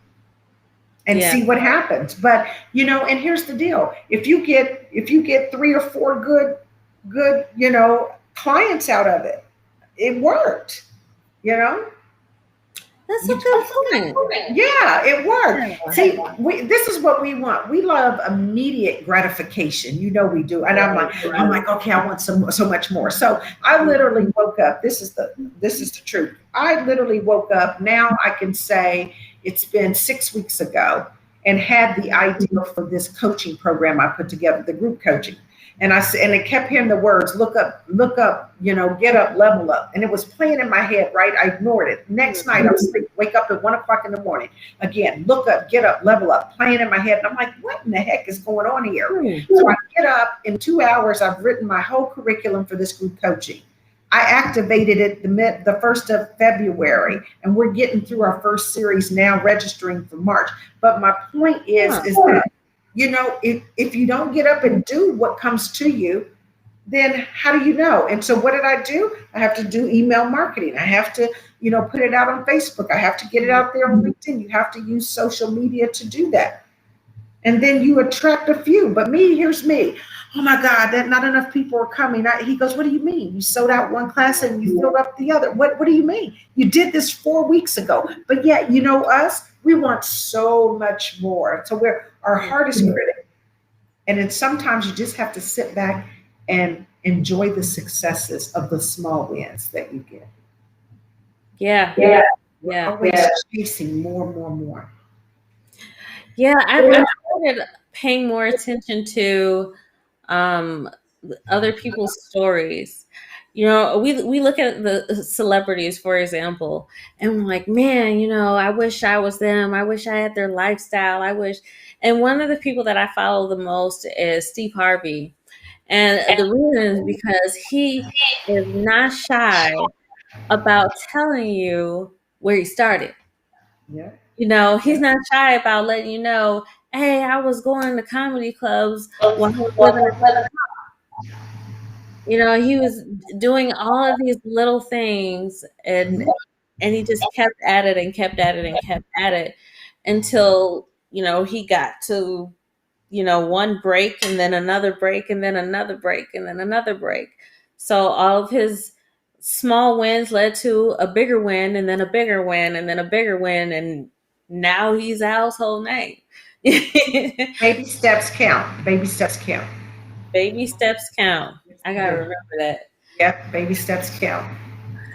and Yeah. see what happens. But and here's the deal: if you get 3 or 4 good clients out of it, it worked. You know, That's a you, good point. yeah, it worked. Yeah. See, this is what we want. We love immediate gratification. We do. And I'm like, okay, I want so much more. So I literally woke up. This is the truth. I literally woke up. Now I can say it's been 6 weeks ago, and had the idea for this coaching program I put together, the group coaching. And I kept hearing the words, look up, get up, level up. And it was playing in my head, right? I ignored it. Next night I'm asleep, wake up at 1 o'clock in the morning. Again, look up, get up, level up, playing in my head. And I'm like, what in the heck is going on here? So I get up, in 2 hours, I've written my whole curriculum for this group coaching. I activated it the 1st of February, and we're getting through our first series now, registering for March. But my point is that if you don't get up and do what comes to you, then how do you know? And so what did I do? I have to do email marketing. I have to, put it out on Facebook. I have to get it out there on LinkedIn. You have to use social media to do that. And then you attract a few. But here's me. Oh my God, that not enough people are coming. He goes, what do you mean? You sold out one class and you filled up the other. What do you mean? You did this 4 weeks ago. But yet, us, we want so much more. So we're our hardest critic. And then sometimes you just have to sit back and enjoy the successes of the small wins that you get. Yeah. Yeah. We're Yeah. always chasing more, more, more. Yeah. I've started paying more attention to um, other people's stories. We look at the celebrities, for example, and we're like, man, I wish I was them. I wish I had their lifestyle. I wish. And one of the people that I follow the most is Steve Harvey. And the reason is because he is not shy about telling you where he started. Yeah. He's not shy about letting you know, hey, I was going to comedy clubs while I was living in he was doing all of these little things, and he just kept at it and kept at it and kept at it until, he got to, one break and then another break and then another break and then another break. So all of his small wins led to a bigger win, and then a bigger win, and then a bigger win, and now he's a household name. Baby steps count. Baby steps count. Baby steps count. Yes, I they gotta do. remember that. Yep, baby steps count.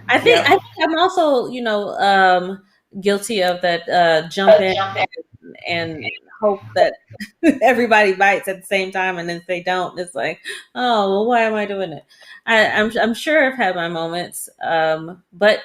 I Yep. think I'm also, guilty of that, jump in and hope that everybody bites at the same time, and if they don't, it's like, oh well, why am I doing it? I'm sure I've had my moments, but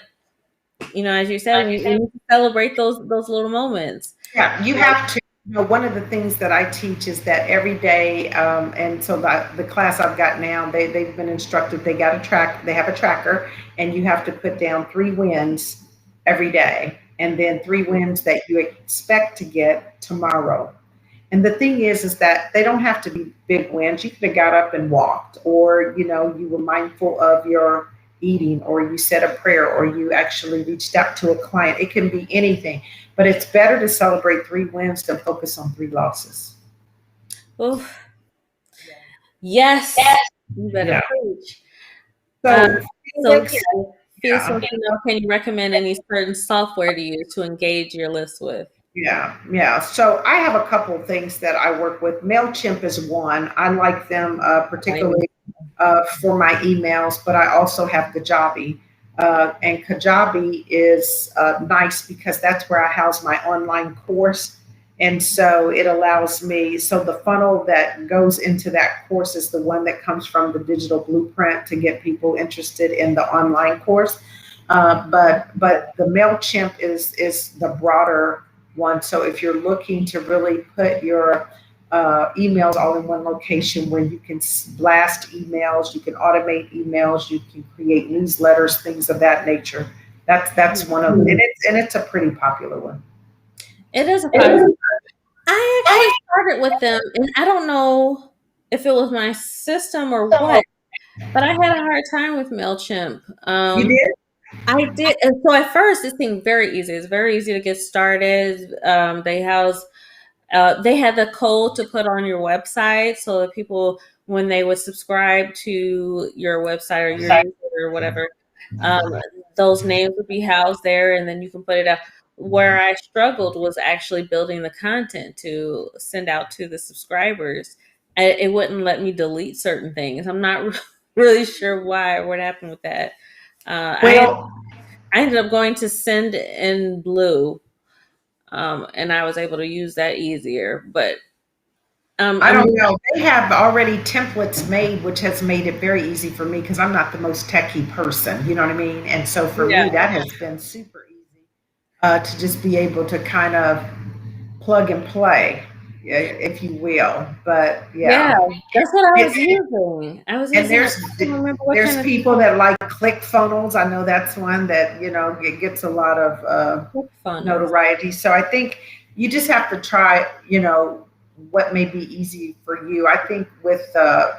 as you said, we need to celebrate those little moments. Yeah, you have to. One of the things that I teach is that every day, and so the class I've got now, they've been instructed. They got a track. They have a tracker, and you have to put down 3 wins every day, and then 3 wins that you expect to get tomorrow. And the thing is that they don't have to be big wins. You could have got up and walked, or you were mindful of your eating, or you said a prayer, or you actually reached out to a client. It can be anything, but it's better to celebrate 3 wins than focus on 3 losses. Oof. Yes, you better Yeah. preach. Um, So so, feelings, feel yeah, so can you recommend any certain software to use to engage your list with? yeah, yeah. So I have a couple of things that I work with. Mailchimp is one. I like them Right. particularly for my emails, but I also have Kajabi. And Kajabi is nice because that's where I house my online course. And so it allows me, so the funnel that goes into that course is the one that comes from the digital blueprint to get people interested in the online course. But the Mailchimp is the broader one. So if you're looking to really put your emails all in one location where you can blast emails, you can automate emails, you can create newsletters, things of that nature. That's one of them, and it's a pretty popular one. It is a popular. I actually started with them, and I don't know if it was my system or what, but I had a hard time with Mailchimp. You did? I did, and so at first it seemed very easy. It's very easy to get started. They had the code to put on your website so that people, when they would subscribe to your website or your newsletter or whatever, um, those names would be housed there, and then you can put it out. Where I struggled was actually building the content to send out to the subscribers. It wouldn't let me delete certain things. I'm not really sure why or what happened with that. Well, I ended up going to Send in Blue, and I was able to use that easier. But I I'm don't know. They have already templates made, which has made it very easy for me because I'm not the most techie person. You know what I mean? And so for yeah, me, that has been super easy to just be able to kind of plug and play, if you will. But yeah, yeah, that's what I it, was using. I was and using. I can't remember what there's kind of people that like click funnels. I know that's one that it gets a lot of click funnels. notoriety. So I think you just have to try, what may be easy for you. I think with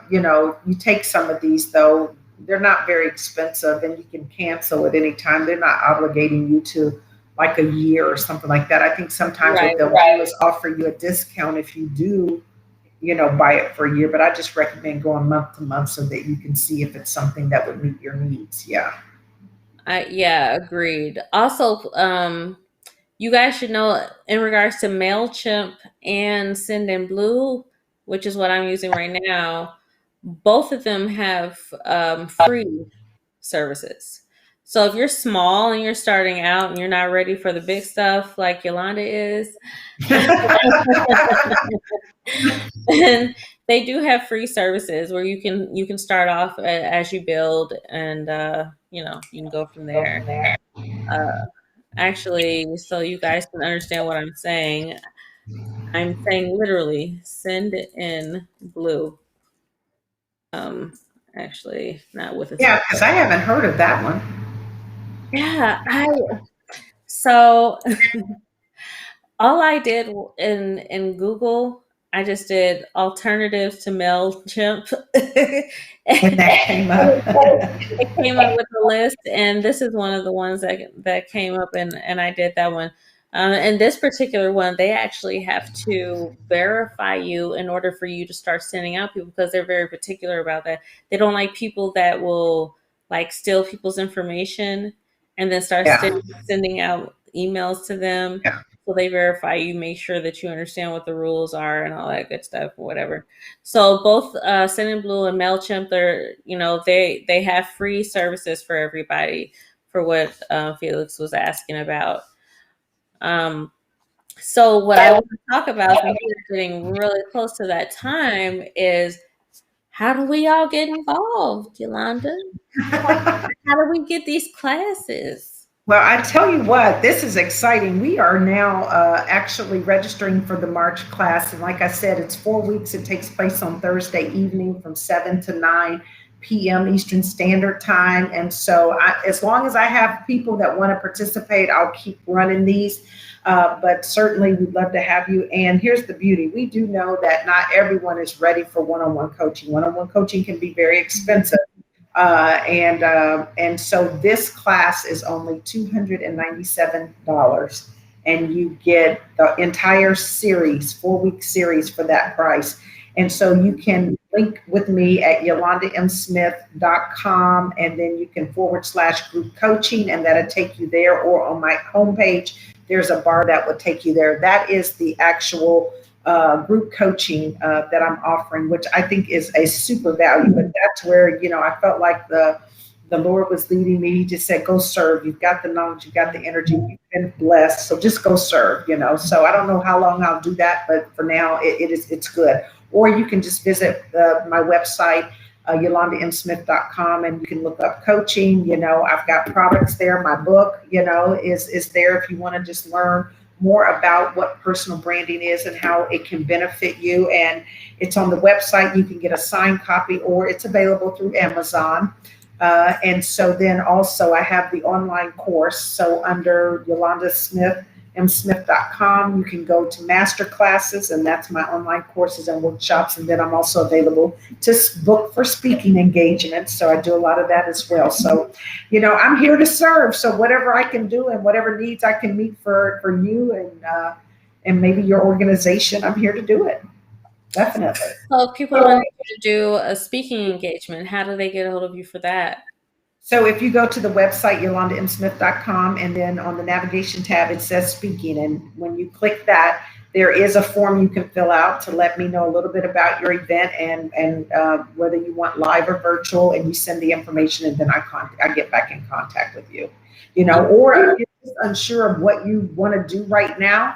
you take some of these though, they're not very expensive and you can cancel at any time. They're not obligating you to like a year or something like that. I think sometimes what Right. they'll do is offer you a discount if you do buy it for a year. But I just recommend going month to month so that you can see if it's something that would meet your needs. Yeah. Yeah, agreed. Also, you guys should know in regards to Mailchimp and Send in Blue, which is what I'm using right now. Both of them have free services. So if you're small and you're starting out and you're not ready for the big stuff like Yolanda is, and they do have free services where you can start off as you build, and you can go from there. Uh, Actually, so you guys can understand what I'm saying. I'm saying literally send in blue. Um, Actually, not with a Yeah, space. because I haven't heard of that one. Yeah, I so all I did in Google, I just did alternatives to Mailchimp. And that came up. It came up with a list, and this is one of the ones that came up, and I did that one. And this particular one, they actually have to verify you in order for you to start sending out people because they're very particular about that. They don't like people that will like steal people's information and then start Yeah. sending out emails to them. Yeah. So they verify you, make sure that you understand what the rules are and all that good stuff, or whatever. So both Sendinblue and Mailchimp, they have free services for everybody for what Felix was asking about. Um, so what I want to talk about, since we're getting really close to that time, is how do we all get involved, Yolanda? How do we get these classes? Well, I tell you what, this is exciting. We are now actually registering for the March class. And like I said, it's 4 weeks. It takes place on Thursday evening from 7 to 9 p.m. Eastern Standard Time. And so, as long as I have people that want to participate, I'll keep running these. But certainly, we'd love to have you. And here's the beauty, we do know that not everyone is ready for one on one coaching. One on one coaching can be very expensive. And so this class is only $297, and you get the entire series, 4 week series for that price. And so you can link with me at yolandamsmith.com, and then you can / group coaching, and that'll take you there. Or on my homepage, there's a bar that will take you there. That is the actual group coaching that I'm offering, which I think is a super value. But that's where, I felt like the Lord was leading me. He just said, go serve. You've got the knowledge, you've got the energy, you've been blessed. So just go serve, So I don't know how long I'll do that, but for now it's good. Or you can just visit my website, YolandaMSmith.com, and you can look up coaching. I've got products there. My book, is there if you want to just learn more about what personal branding is and how it can benefit you. And it's on the website. You can get a signed copy, or it's available through Amazon. And so then also I have the online course. So under YolandaSmith.com, you can go to master classes, and that's my online courses and workshops. And then I'm also available to book for speaking engagements. So I do a lot of that as well. So, I'm here to serve. So whatever I can do and whatever needs I can meet for you and maybe your organization, I'm here to do it. Definitely. So if people want you to do a speaking engagement, how do they get a hold of you for that? So if you go to the website, YolandaMSmith.com, and then on the navigation tab, it says speaking. And when you click that, there is a form you can fill out to let me know a little bit about your event and whether you want live or virtual, and you send the information, and then I get back in contact with you. Or if you're just unsure of what you want to do right now,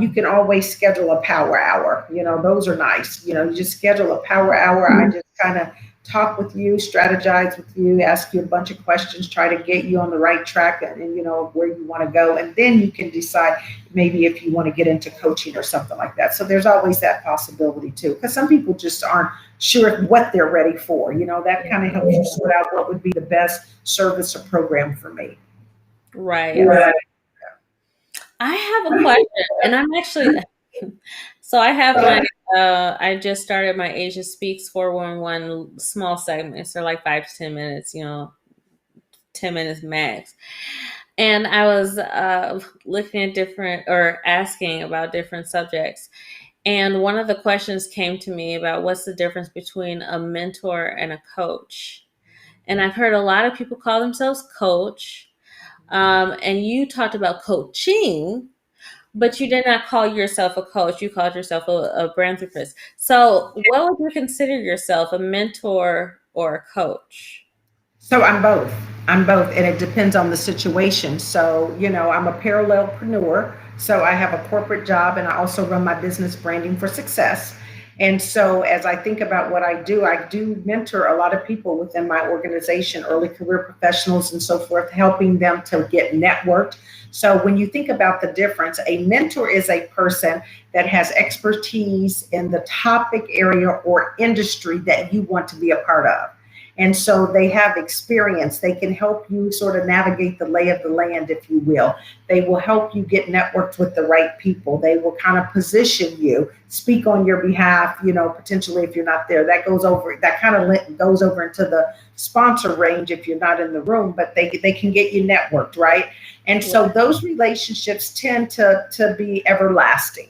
you can always schedule a power hour. Those are nice. You just schedule a power hour. I just kind of talk with you, strategize with you, ask you a bunch of questions, try to get you on the right track and where you want to go. And then you can decide maybe if you want to get into coaching or something like that. So there's always that possibility too, because some people just aren't sure what they're ready for. That kind of helps you sort out what would be the best service or program for me. Right. I have a question, and I'm actually, so I have I just started my Asia Speaks 411 small segments. They're like 5 to 10 minutes, 10 minutes max. And I was looking at asking about different subjects. And one of the questions came to me about what's the difference between a mentor and a coach. And I've heard a lot of people call themselves coach. And you talked about coaching, but you did not call yourself a coach. You called yourself a Brandthrupist. So what would you consider yourself, a mentor or a coach? So I'm both. And it depends on the situation. So, I'm a parallelpreneur. So I have a corporate job, and I also run my business, Branding for Success. And so as I think about what I do mentor a lot of people within my organization, early career professionals and so forth, helping them to get networked. So when you think about the difference, a mentor is a person that has expertise in the topic area or industry that you want to be a part of. And so they have experience. They can help you sort of navigate the lay of the land, if you will. They will help you get networked with the right people. They will kind of position you, speak on your behalf, potentially if you're not there. That kind of goes over into the sponsor range if you're not in the room, but they can get you networked, right? And so those relationships tend to be everlasting.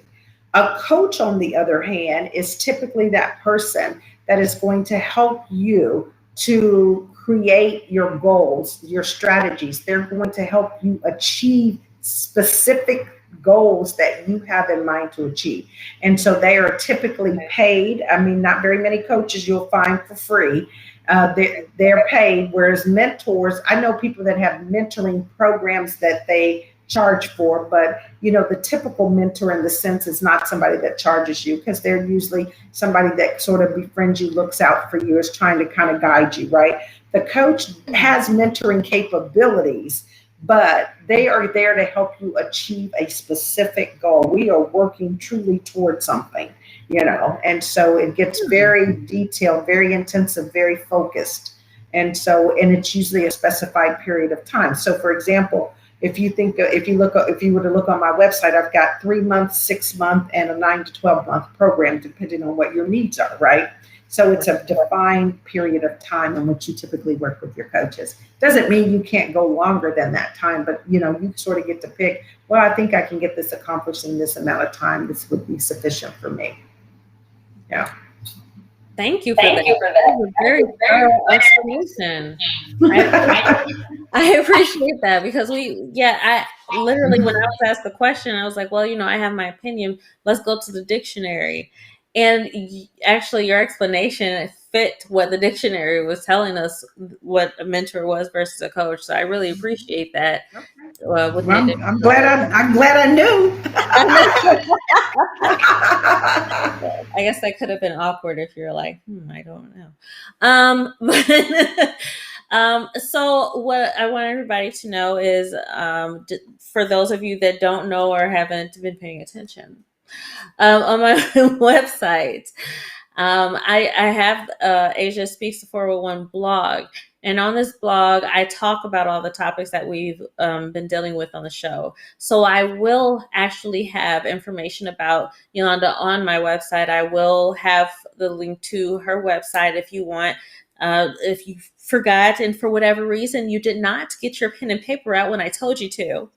A coach, on the other hand, is typically that person that is going to help you to create your goals, your strategies. They're going to help you achieve specific goals that you have in mind to achieve. And so they are typically paid. I mean, not very many coaches you'll find for free. They're paid, whereas mentors, I know people that have mentoring programs that they charge for, but the typical mentor in the sense is not somebody that charges you, because they're usually somebody that sort of befriends you, looks out for you, is trying to kind of guide you, right? The coach has mentoring capabilities, but they are there to help you achieve a specific goal. We are working truly towards something, and so it gets very detailed, very intensive, very focused. And it's usually a specified period of time. So for example, if you were to look on my website, I've got 3 month, 6 month, and a 9 to 12 month program, depending on what your needs are, right? So it's a defined period of time in which you typically work with your coaches. Doesn't mean you can't go longer than that time, but you sort of get to pick, well, I think I can get this accomplished in this amount of time. This would be sufficient for me. Yeah. Thank you for that. That was a very thorough explanation. I appreciate that, because I literally, when I was asked the question, I was like, well, I have my opinion. Let's go to the dictionary. And actually, your explanation fit what the dictionary was telling us what a mentor was versus a coach. So I really appreciate that. With Well, I'm glad I knew. I guess that could have been awkward if you're like, I don't know. So what I want everybody to know is, for those of you that don't know or haven't been paying attention, on my website, I have Asia Speaks to 401 blog. And on this blog, I talk about all the topics that we've been dealing with on the show. So I will actually have information about Yolanda on my website. I will have the link to her website if you want. If you forgot and for whatever reason you did not get your pen and paper out when I told you to,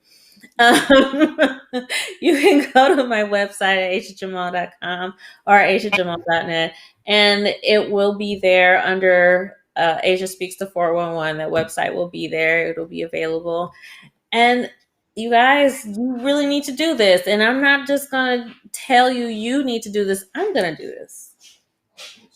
you can go to my website at asiajamal.com or asiajamal.net, and it will be there under Asia Speaks to 411. That website will be there. It'll be available. And you guys, you really need to do this. And I'm not just going to tell you need to do this. I'm going to do this.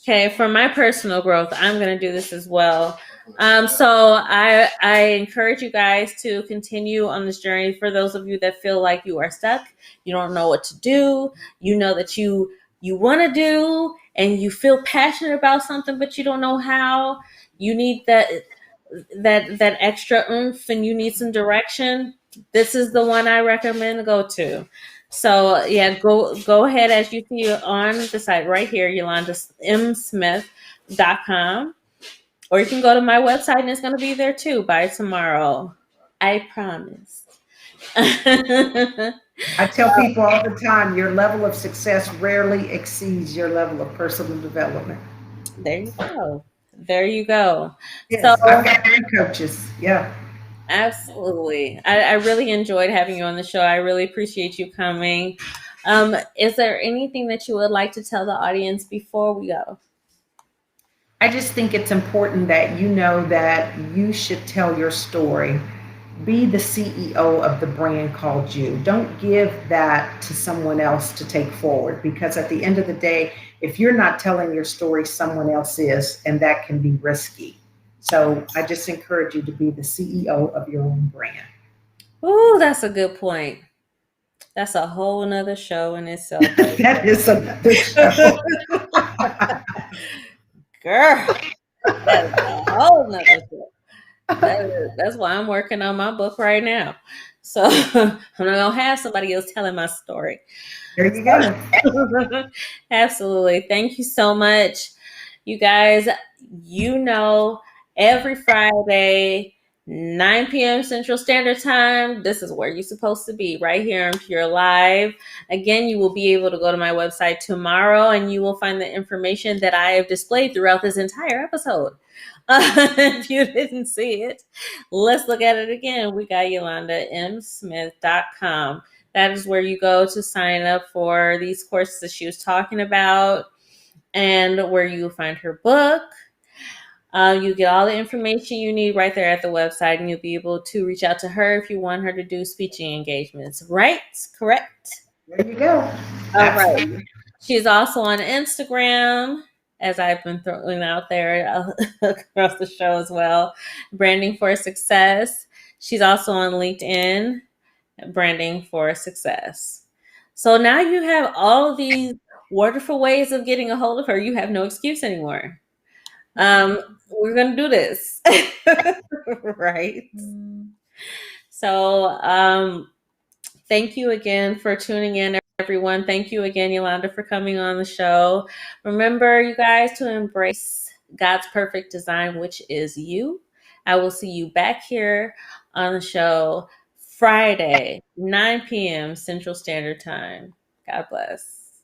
Okay, for my personal growth, I'm going to do this as well. So I encourage you guys to continue on this journey. For those of you that feel like you are stuck, you don't know what to do, you know that you want to do, and you feel passionate about something, but you don't know how. You need that extra oomph, and you need some direction. This is the one I recommend to go to. So yeah, go ahead, as you see on the site right here, YolandaMSmith.com. Or you can go to my website and it's going to be there too by tomorrow. I promise. I tell people all the time, your level of success rarely exceeds your level of personal development. There you go. There you go. So Yes, I've got three coaches. Yeah. absolutely. I really enjoyed having you on the show. I really appreciate you coming. Is there anything that you would like to tell the audience before we go? I just think it's important that you know that you should tell your story. Be the CEO of the brand called you. Don't give that to someone else to take forward, because at the end of the day, if you're not telling your story, someone else is, and that can be risky. So I just encourage you to be the CEO of your own brand. Oh, that's a good point. That's a whole nother show in itself. That is another show. Girl, that is a whole nother show. That's why I'm working on my book right now. So I'm not gonna have somebody else telling my story. There you go. Absolutely. Thank you so much. You guys, every Friday 9 p.m. Central Standard Time. This is where you're supposed to be, right here in Pure Live. Again, you will be able to go to my website tomorrow and you will find the information that I have displayed throughout this entire episode. If you didn't see it, let's look at it again. We got YolandaMSmith.com. That is where you go to sign up for these courses that she was talking about and where you will find her book. You get all the information you need right there at the website, and you'll be able to reach out to her if you want her to do speaking engagements. Right? Correct? There you go. All right. Absolutely. She's also on Instagram, as I've been throwing out there across the show as well. Branding for Success. She's also on LinkedIn, Branding for Success. So now you have all of these wonderful ways of getting a hold of her. You have no excuse anymore. We're gonna do this. Right. So thank you again for tuning in, everyone. Thank you again, Yolanda, for coming on the show. Remember, you guys, to embrace God's perfect design, which is you. I will see you back here on the show Friday, 9 p.m. Central Standard Time. God bless.